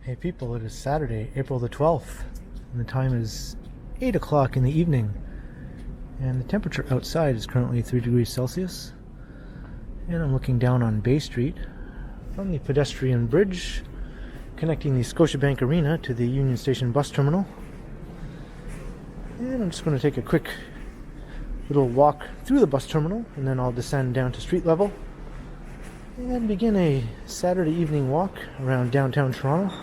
Hey people, it is Saturday, April the 12th, and the time is 8 o'clock in the evening, and the temperature outside is currently 3 degrees Celsius, and I'm looking down on Bay Street from the pedestrian bridge connecting the Scotiabank Arena to the Union Station bus terminal. And I'm just going to take a quick little walk through the bus terminal, and then I'll descend down to street level and begin a Saturday evening walk around downtown Toronto.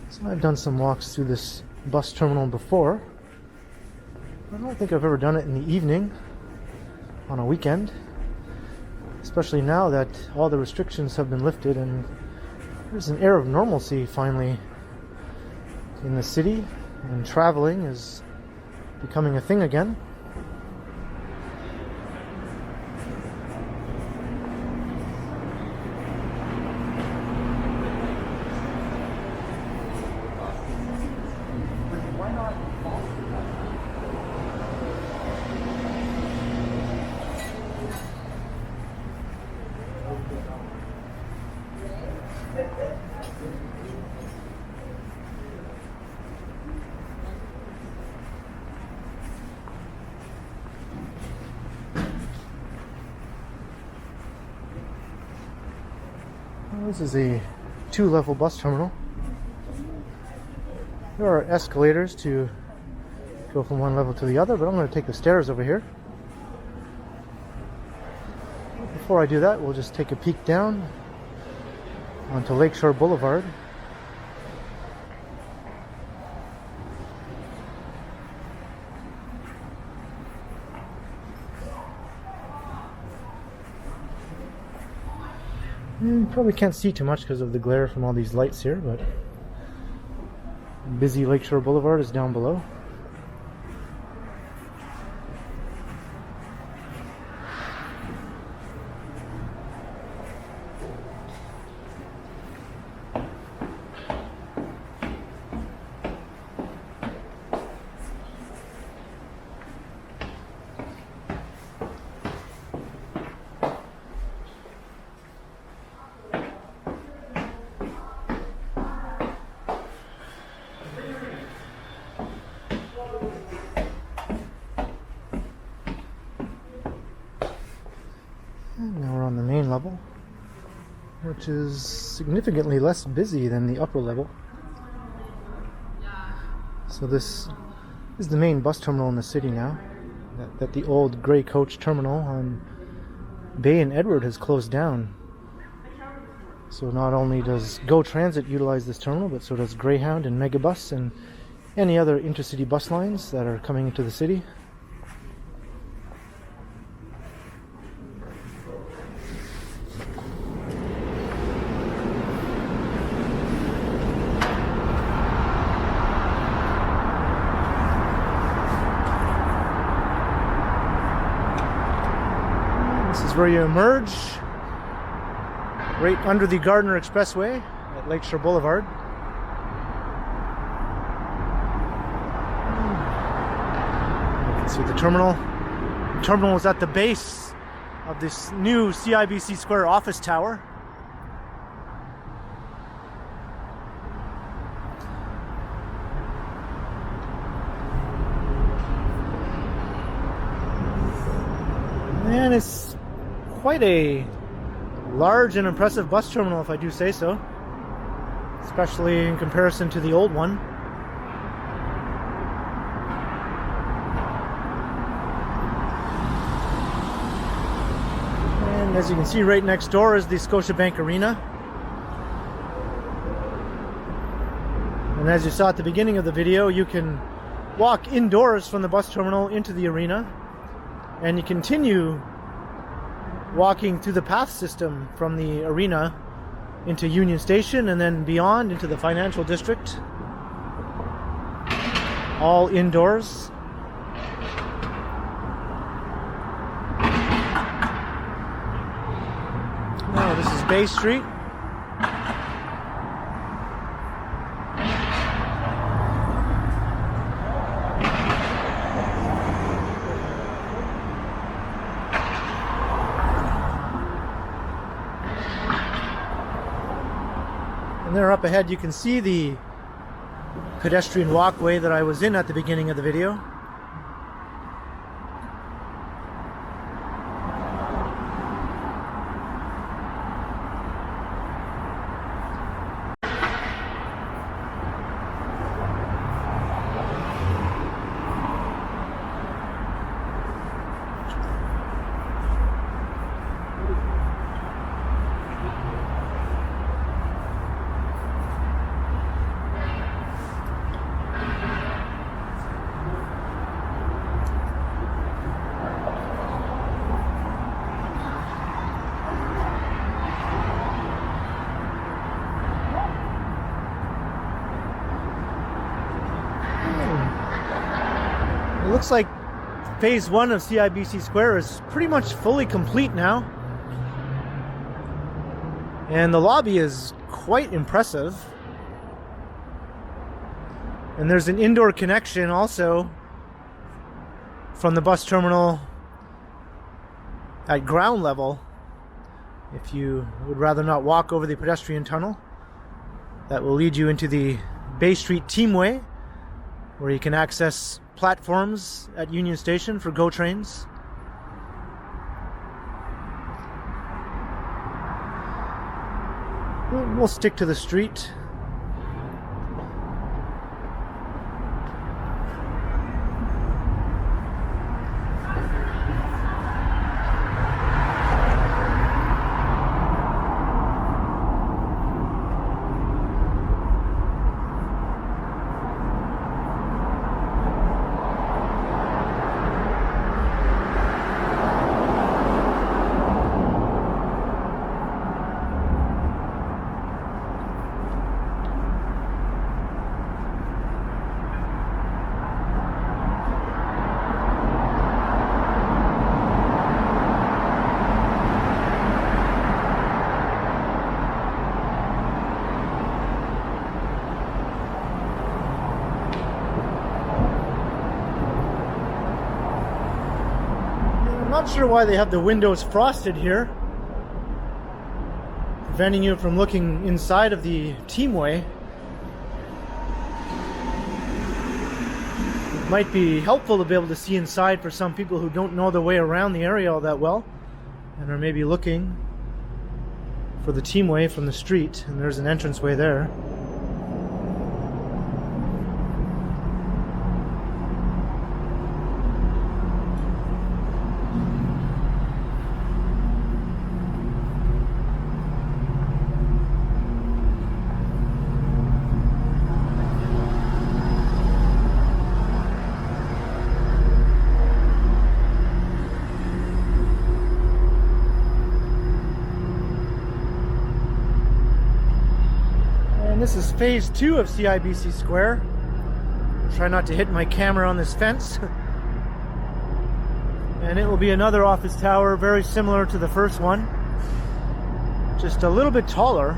So I've done some walks through this bus terminal before. I don't think I've ever done it in the evening on a weekend, especially now that all the restrictions have been lifted and there's an air of normalcy finally in the city, and traveling is becoming a thing again. This is a two-level bus terminal. There are escalators to go from one level to the other, but I'm going to take the stairs over here. Before I do that, we'll just take a peek down onto Lake Shore Blvd. You probably can't see too much because of the glare from all these lights here, but busy Lake Shore Blvd is down below. And now we're on the main level, which is significantly less busy than the upper level. So this is the main bus terminal in the city now, that the old grey coach terminal on Bay and Edward has closed down. So not only does GO Transit utilize this terminal, but so does Greyhound and Megabus and any other intercity bus lines that are coming into the city. This is where you emerge, right under the Gardiner Expressway at Lake Shore Blvd. You can see the terminal. The terminal is at the base of this new CIBC Square office tower. And it's quite a large and impressive bus terminal, if I do say so, especially in comparison to the old one. And as you can see, right next door is the Scotiabank Arena. And as you saw at the beginning of the video, you can walk indoors from the bus terminal into the arena, and you continue walking through the path system from the arena into Union Station and then beyond into the financial district, all indoors. Now this is Bay Street. And there up ahead you can see the pedestrian walkway that I was in at the beginning of the video. It looks like phase 1 of CIBC Square is pretty much fully complete now. And the lobby is quite impressive. And there's an indoor connection also from the bus terminal at ground level. If you would rather not walk over the pedestrian tunnel, that will lead you into the Bay Street Teamway, where you can access platforms at Union Station for GO trains. We'll stick to the street. I'm not sure why they have the windows frosted here, preventing you from looking inside of the teamway. It might be helpful to be able to see inside for some people who don't know the way around the area all that well and are maybe looking for the teamway from the street. And there's an entranceway there. And this is phase 2 of CIBC Square. Try not to hit my camera on this fence. And it will be another office tower very similar to the first one, just a little bit taller.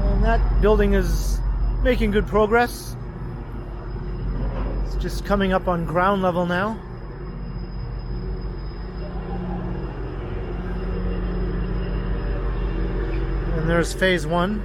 And that building is making good progress. It's just coming up on ground level now. And there's phase 1.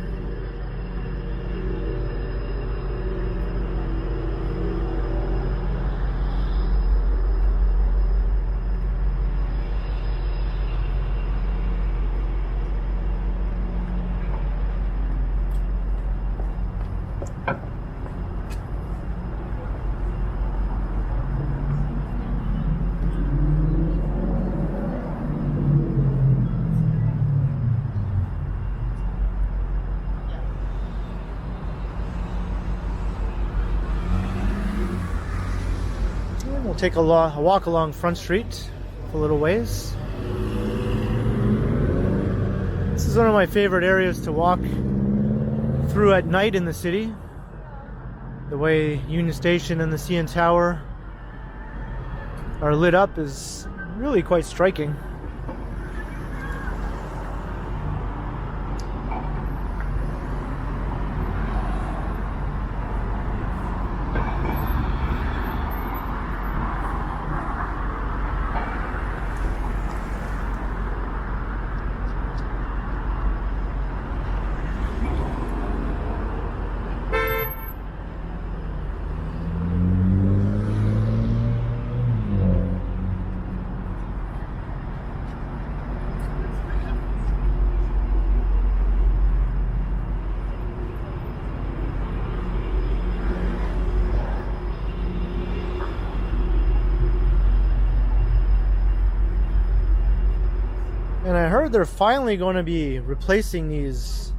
We'll take a walk along Front Street a little ways. This is one of my favorite areas to walk through at night in the city. The way Union Station and the CN Tower are lit up is really quite striking. I heard they're finally going to be replacing these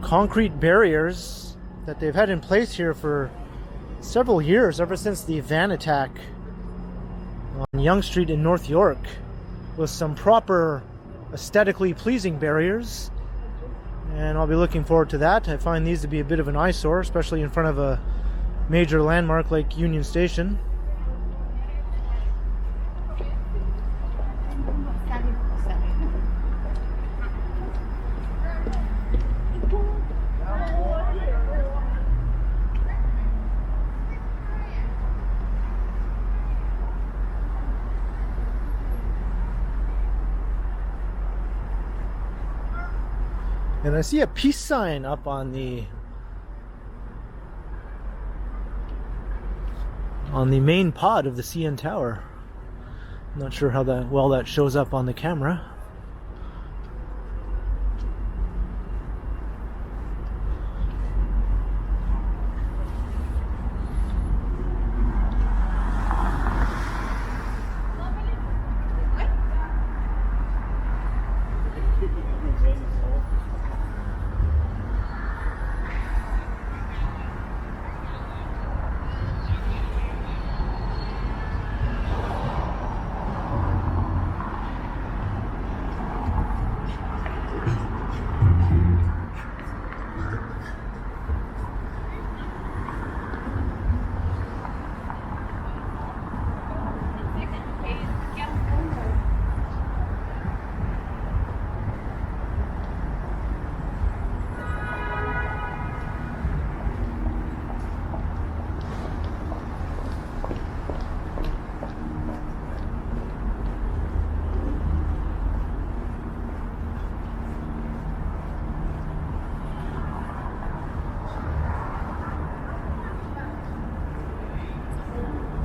concrete barriers that they've had in place here for several years, ever since the van attack on Yonge Street in North York, with some proper aesthetically pleasing barriers. And I'll be looking forward to that. I find these to be a bit of an eyesore, especially in front of a major landmark like Union Station. And I see a peace sign up on the main pod of the CN Tower. I'm not sure how well that shows up on the camera.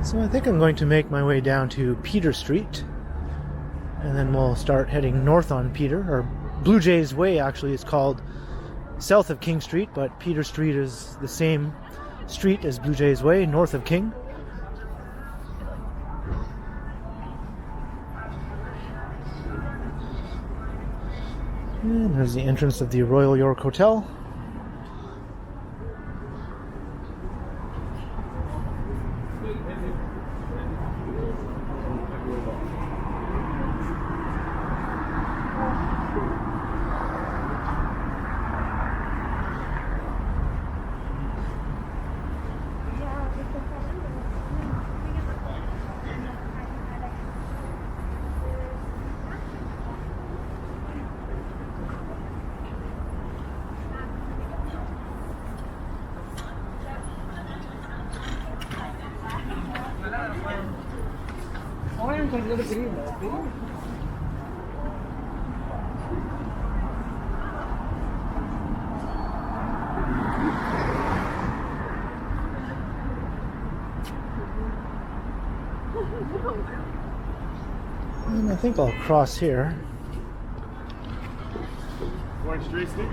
So I think I'm going to make my way down to Peter Street, and then we'll start heading north on Peter, or Blue Jays Way actually is called, south of King Street, but Peter Street is the same street as Blue Jays Way, north of King. And there's the entrance of the Royal York Hotel. And I think I'll cross here. Going straight, Steve?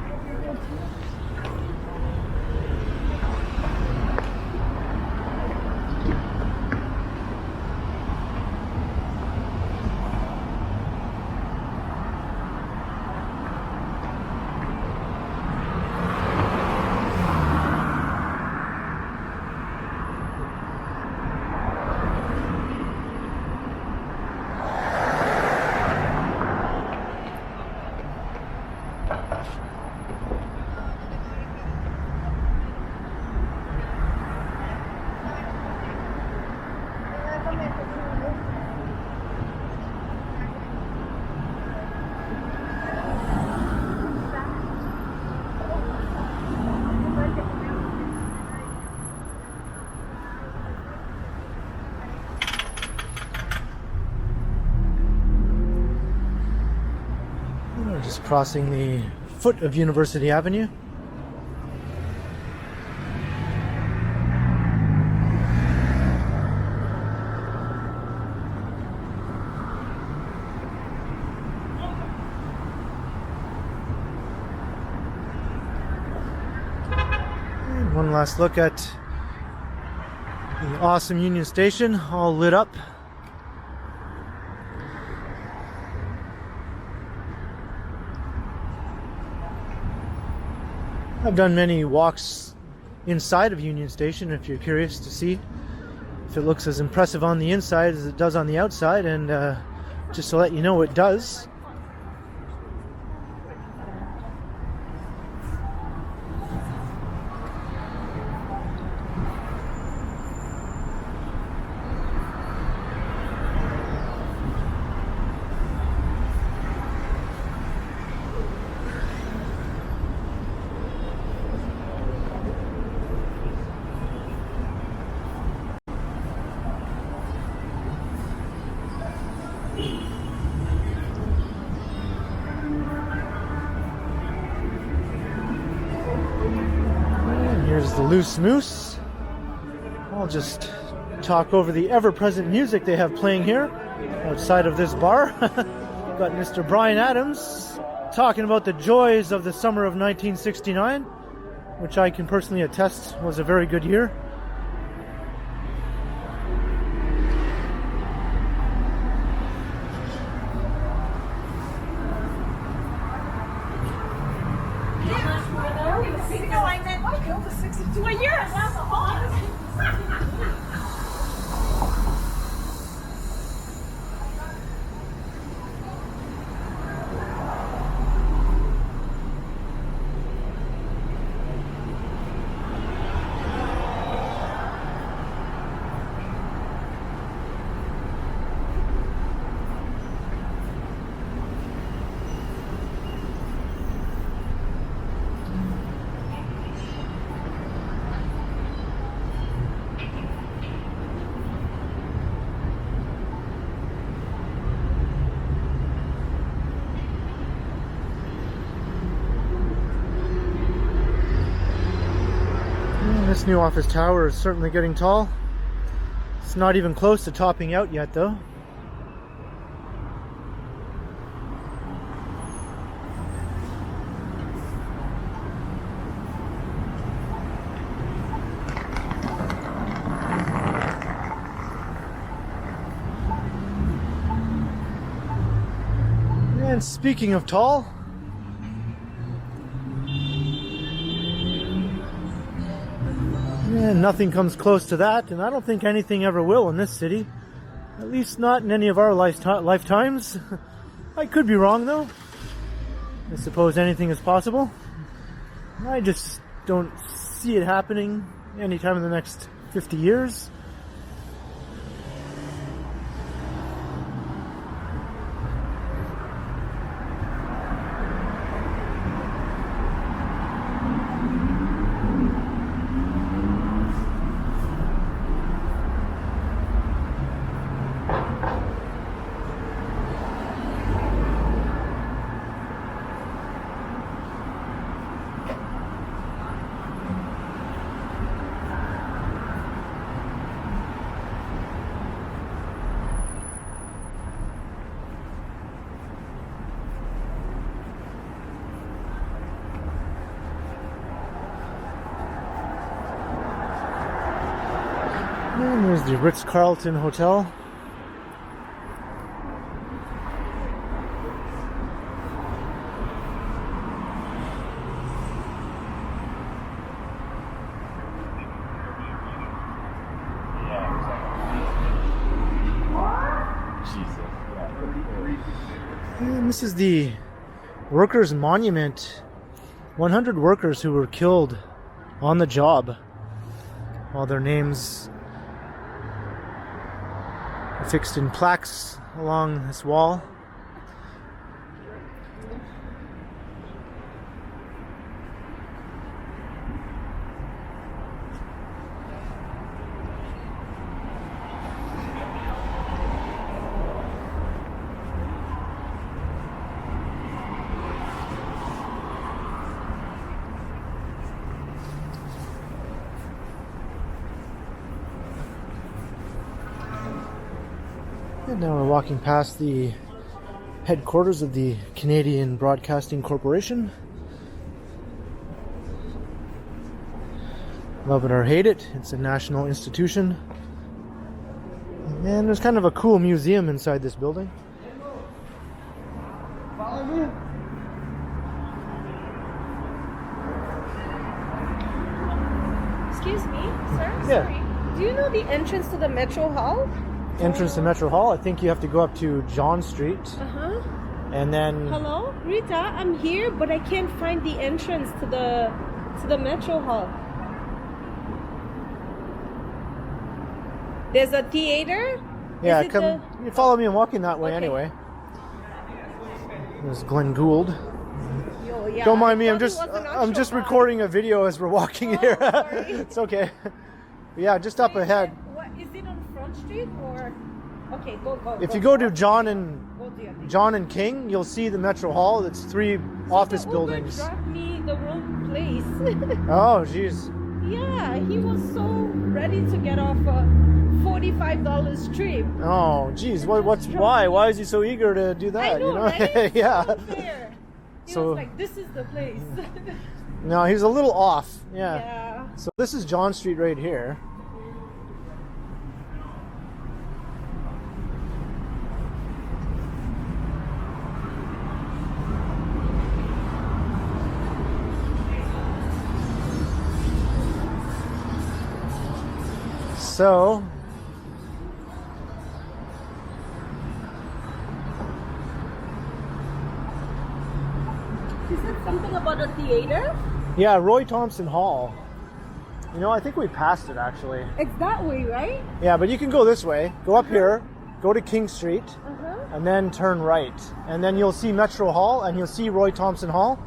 Just crossing the foot of University Avenue. And one last look at the awesome Union Station, all lit up. I've done many walks inside of Union Station if you're curious to see if it looks as impressive on the inside as it does on the outside, and just to let you know, it does. Here's the Loose Moose. I'll just talk over the ever-present music they have playing here outside of this bar. Got Mr. Brian Adams talking about the joys of the summer of 1969, which I can personally attest was a very good year. This new office tower is certainly getting tall. It's not even close to topping out yet, though. And speaking of tall, yeah, nothing comes close to that, and I don't think anything ever will in this city. At least not in any of our lifetimes. I could be wrong, though. I suppose anything is possible. I just don't see it happening anytime in the next 50 years. And there's the Ritz-Carlton Hotel. And this is the Workers' Monument. 100 workers who were killed on the job. All their names fixed in plaques along this wall. And now we're walking past the headquarters of the Canadian Broadcasting Corporation. Love it or hate it, it's a national institution. And there's kind of a cool museum inside this building. Yeah. Sorry. Do you know the entrance to the Metro Hall? Entrance to Metro Hall. I think you have to go up to John Street. Uh-huh. And then... Hello? Rita, I'm here, but I can't find the entrance to the Metro Hall. There's a theater? Yeah, come. You follow me. I'm walking that way anyway. There's Glenn Gould. Yo, yeah, Don't mind me. I'm just recording a video as we're walking here. It's okay. Yeah, just up ahead. What is it on Front Street or? Okay, go. If you go to John and King, you'll see the Metro Hall. It's 3 office buildings. The Uber dropped me the wrong place. Oh, jeez. Yeah, he was so ready to get off a $45 trip. Oh, jeez. Why? Why is he so eager to do that? I know, you know? right? Yeah. So fair. He was like, this is the place. No, he's a little off. Yeah. Yeah. So this is John Street right here. So Is it something about a theater? yeah, Roy Thompson Hall. You know, I think we passed it actually. It's that way, right? Yeah, but you can go this way. Go up here, go to King Street, and then turn right. And then you'll see Metro Hall and you'll see Roy Thompson Hall.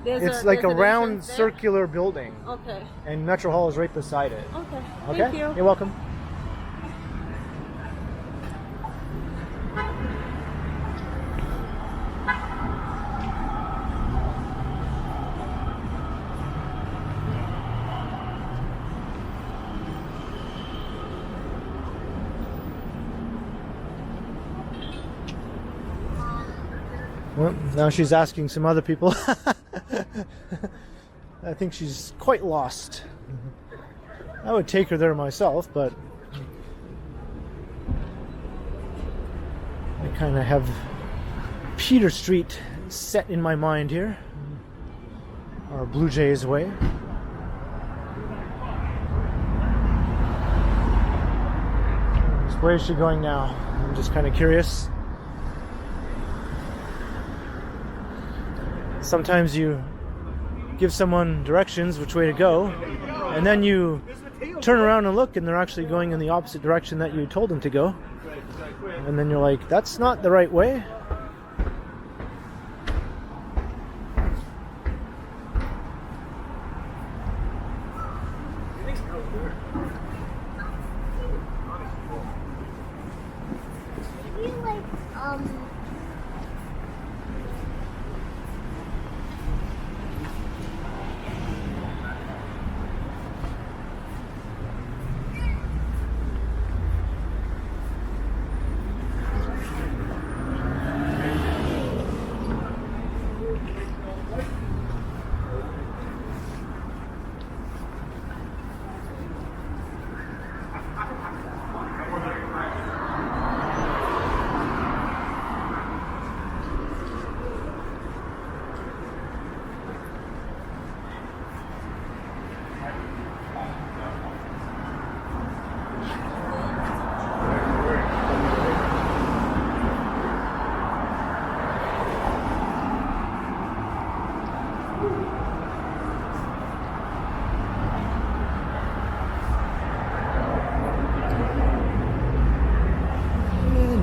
It's like a round circular building. Okay. And Metro Hall is right beside it. Okay. Okay? Thank you. You're welcome. Well, now she's asking some other people. I think she's quite lost. I would take her there myself, but I kind of have Peter Street set in my mind here, or Blue Jays way. Where is she going now? I'm just kind of curious. Sometimes you give someone directions which way to go, and then you turn around and look and they're actually going in the opposite direction that you told them to go. And then you're like, that's not the right way.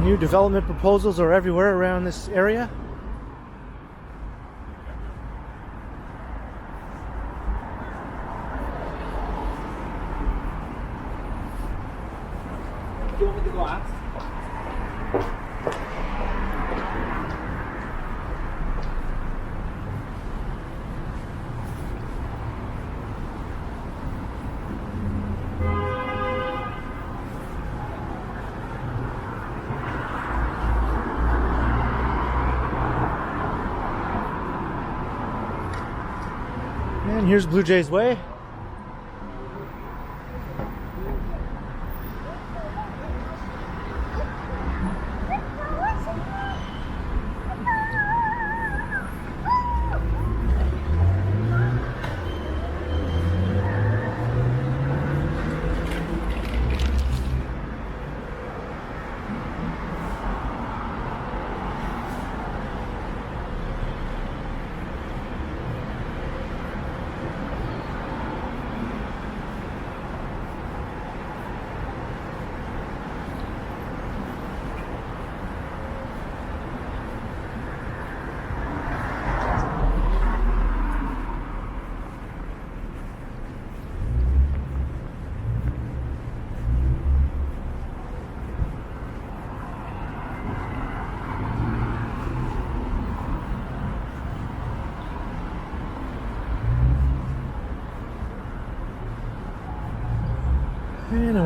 New development proposals are everywhere around this area. Do you want me to go ask? And here's Blue Jays Way.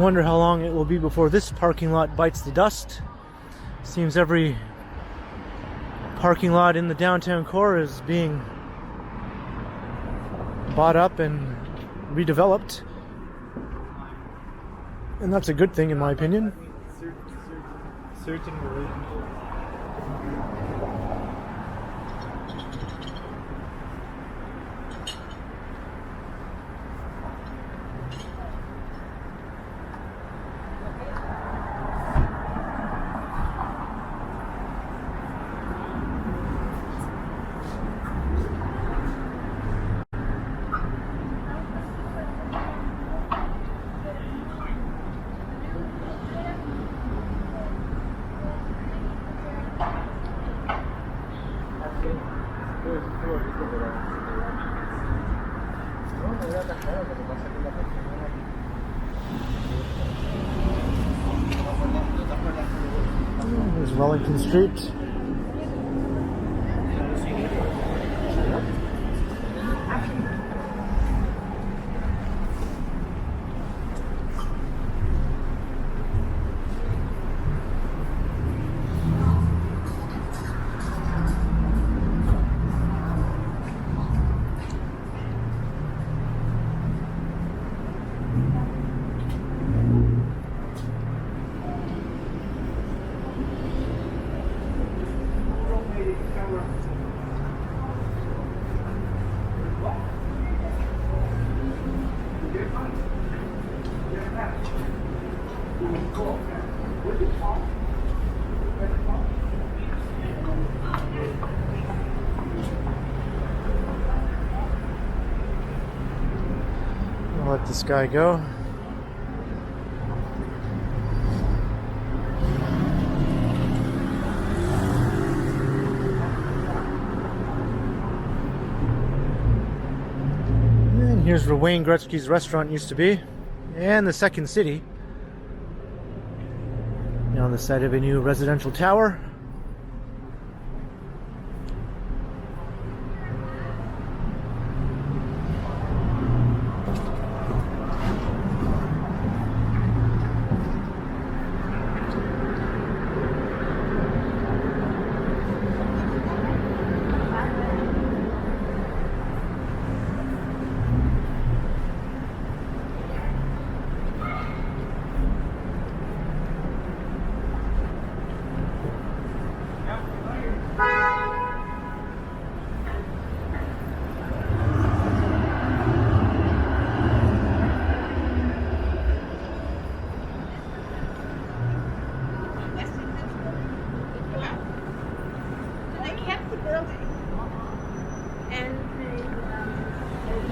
wonder how long it will be before this parking lot bites the dust. Seems every parking lot in the downtown core is being bought up and redeveloped. And that's a good thing in my opinion. Certain relationship. There's Wellington Street. I'll let this guy go. And here's where Wayne Gretzky's restaurant used to be, and the Second City. On the side of a new residential tower.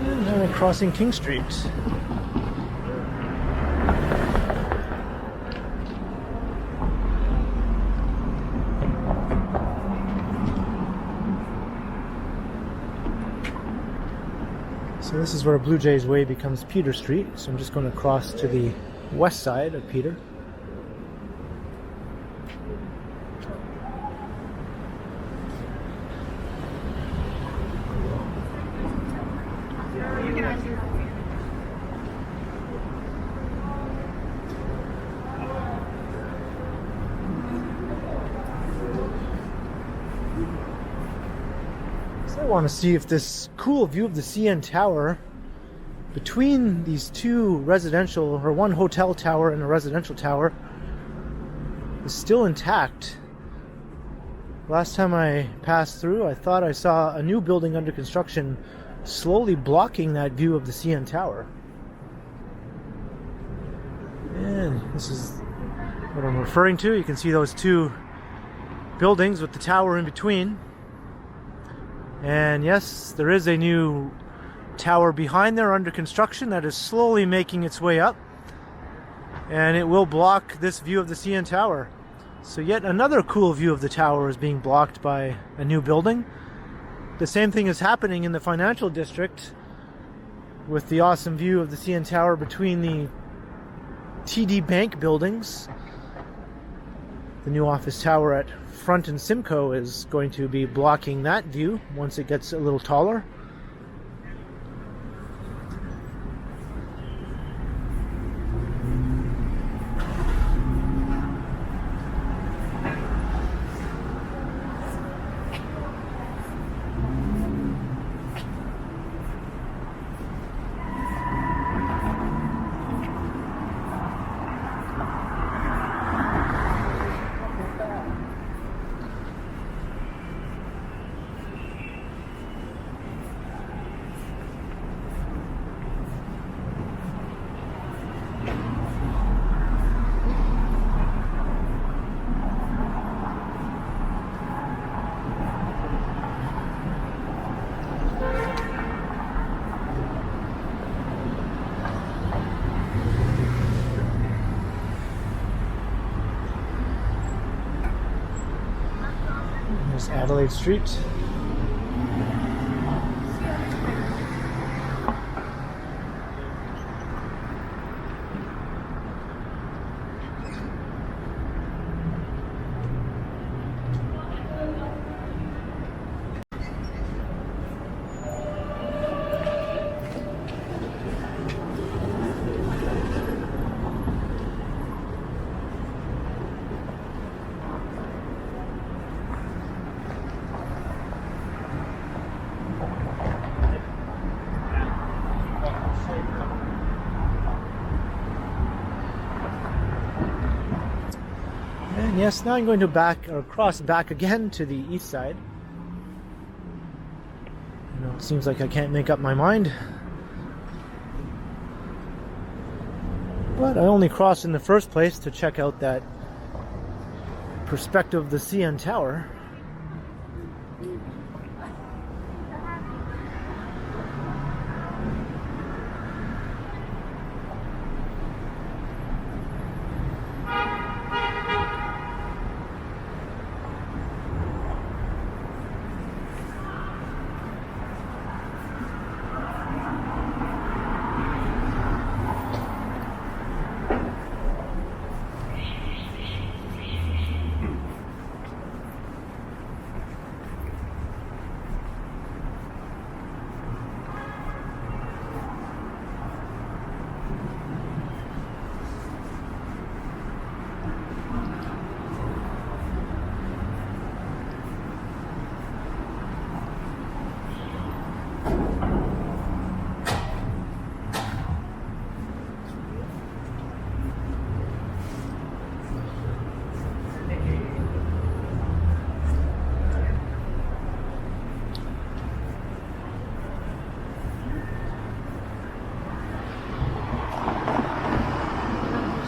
And then we're crossing King Street. So this is where Blue Jays Way becomes Peter Street. So I'm just going to cross to the west side of Peter. I want to see if this cool view of the CN Tower between these two residential, or one hotel tower and a residential tower, is still intact. Last time I passed through, I thought I saw a new building under construction slowly blocking that view of the CN Tower. And this is what I'm referring to. You can see those two buildings with the tower in between. And yes, there is a new tower behind there under construction that is slowly making its way up. And it will block this view of the CN Tower. So yet another cool view of the tower is being blocked by a new building. The same thing is happening in the financial district with the awesome view of the CN Tower between the TD Bank buildings. The new office tower at Front and Simcoe is going to be blocking that view once it gets a little taller. Adelaide Street. And yes, now I'm going to cross back again to the east side. You know, it seems like I can't make up my mind. But I only crossed in the first place to check out that perspective of the CN Tower.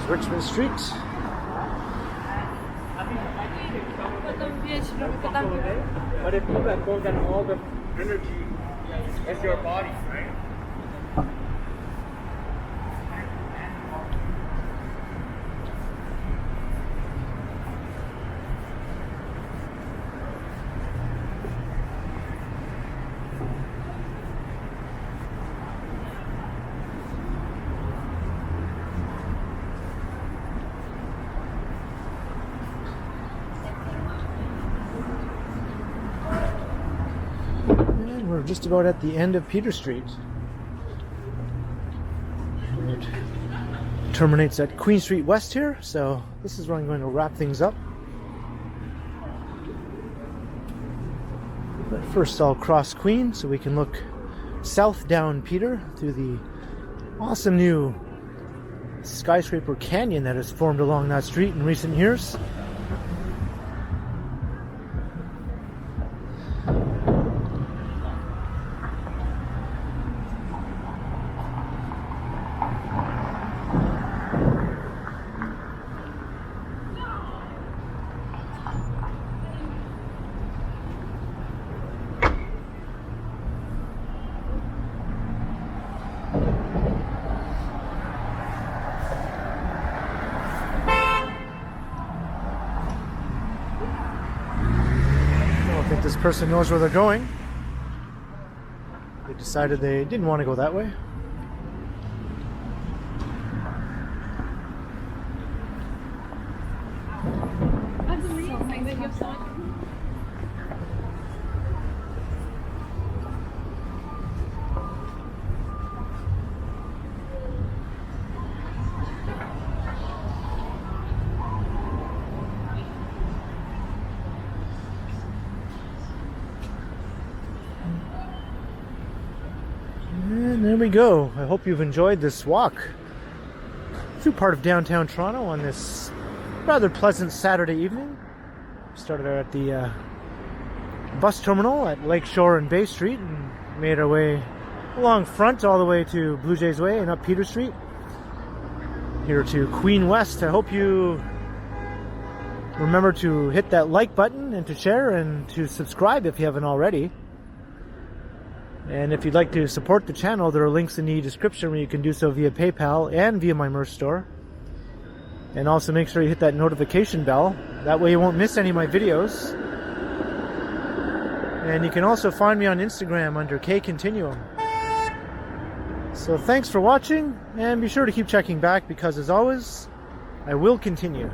Richmond Street. But if you let go, then all the energy is your body, right? We're just about at the end of Peter Street. It terminates at Queen Street West here, so this is where I'm going to wrap things up. But first I'll cross Queen so we can look south down Peter through the awesome new skyscraper canyon that has formed along that street in recent years. This person knows where they're going. They decided they didn't want to go that way. And there we go. I hope you've enjoyed this walk through part of downtown Toronto on this rather pleasant Saturday evening. Started out at the bus terminal at Lake Shore and Bay Street and made our way along front all the way to Blue Jays Way and up Peter Street. Here to Queen West. I hope you remember to hit that like button and to share and to subscribe if you haven't already. And if you'd like to support the channel, there are links in the description where you can do so via PayPal and via my merch store. And also make sure you hit that notification bell. That way you won't miss any of my videos. And you can also find me on Instagram under KContinuum. So thanks for watching, and be sure to keep checking back because, as always, I will continue.